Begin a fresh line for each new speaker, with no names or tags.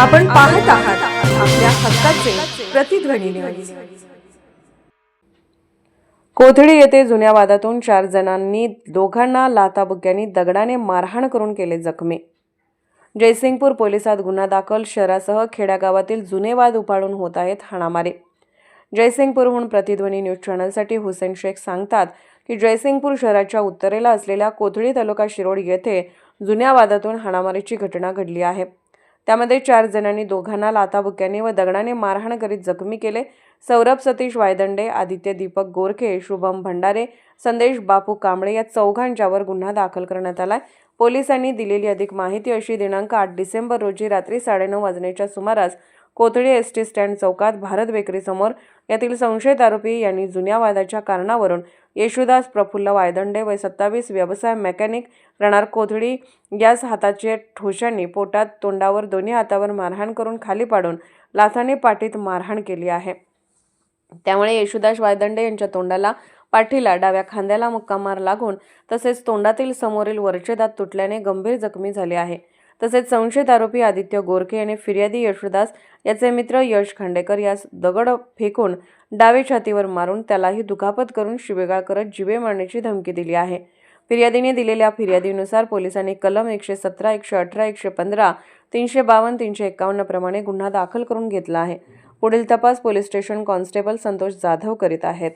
आपण पाहत आहात आपल्या हक्काचे प्रतिध्वनी न्यूज।
कोथळी येथे जुन्या वादातून 4 जणांनी दोघांना लाथाबुक्क्यांनी दगडाने मारहाण करून केले जखमी। जयसिंगपूर पोलिसात गुन्हा दाखल। शहरासह खेड्यागावातील जुने वाद उफाळून होत आहेत हाणामारी। जयसिंगपूरहून प्रतिध्वनी न्यूज चॅनलसाठी हुसेन शेख सांगतात की जयसिंगपूर शहराच्या उत्तरेला असलेल्या कोथळी तालुका शिरोड येथे जुन्या वादातून हाणामारीची घटना घडली आहे। त्यामध्ये 4 जणांनी दोघांना लाथाबुक्क्यांनी व दगडाने मारहाण करीत जखमी केले। सौरभ सतीश वायदंडे, आदित्य दीपक गोरखे, शुभम भंडारे, संदेश बापू कांबळे या चौघांच्यावर गुन्हा दाखल करण्यात आलाय। पोलिसांनी दिलेली अधिक माहिती अशी दिनांक 8 डिसेंबर रोजी रात्री 9:30 वाजण्याच्या सुमारास कोथळी एसटी स्टँड चौकात भारत बेकरी समोर यातील संशयित आरोपी यांनी जुन्या वादाच्या कारणावरून येशुदास प्रफुल्ल वायदंडे वय 27 व्यवसाय मेकॅनिक राहणार कोथळी यास हाताच्या ठोशांनी पोटात तोंडावर दोन्ही हातावर मारहाण करून खाली पाडून लाथाने पाठीत मारहाण केली आहे। त्यामुळे येशुदास वायदंडे यांच्या तोंडाला, पाठीला, डाव्या खांद्याला मुक्का मार लागून तसेच तोंडातील समोरील वरचे दात तुटल्याने गंभीर जखमी झाले आहे। तसेच संशयित आरोपी आदित्य गोरखे याने फिर्यादी येशुदास याचे मित्र यश खांडेकर यास दगड फेकून डावे छातीवर मारून त्यालाही दुखापत करून शिवेगाळ करत जीवे मारण्याची धमकी दिली आहे। फिर्यादीने दिलेल्या फिर्यादीनुसार पोलिसांनी कलम 117, 118, 115, 352, 351 प्रमाणे गुन्हा दाखल करून घेतला आहे। पुढील तपास police station constable Santosh Jadhav करीत आहेत।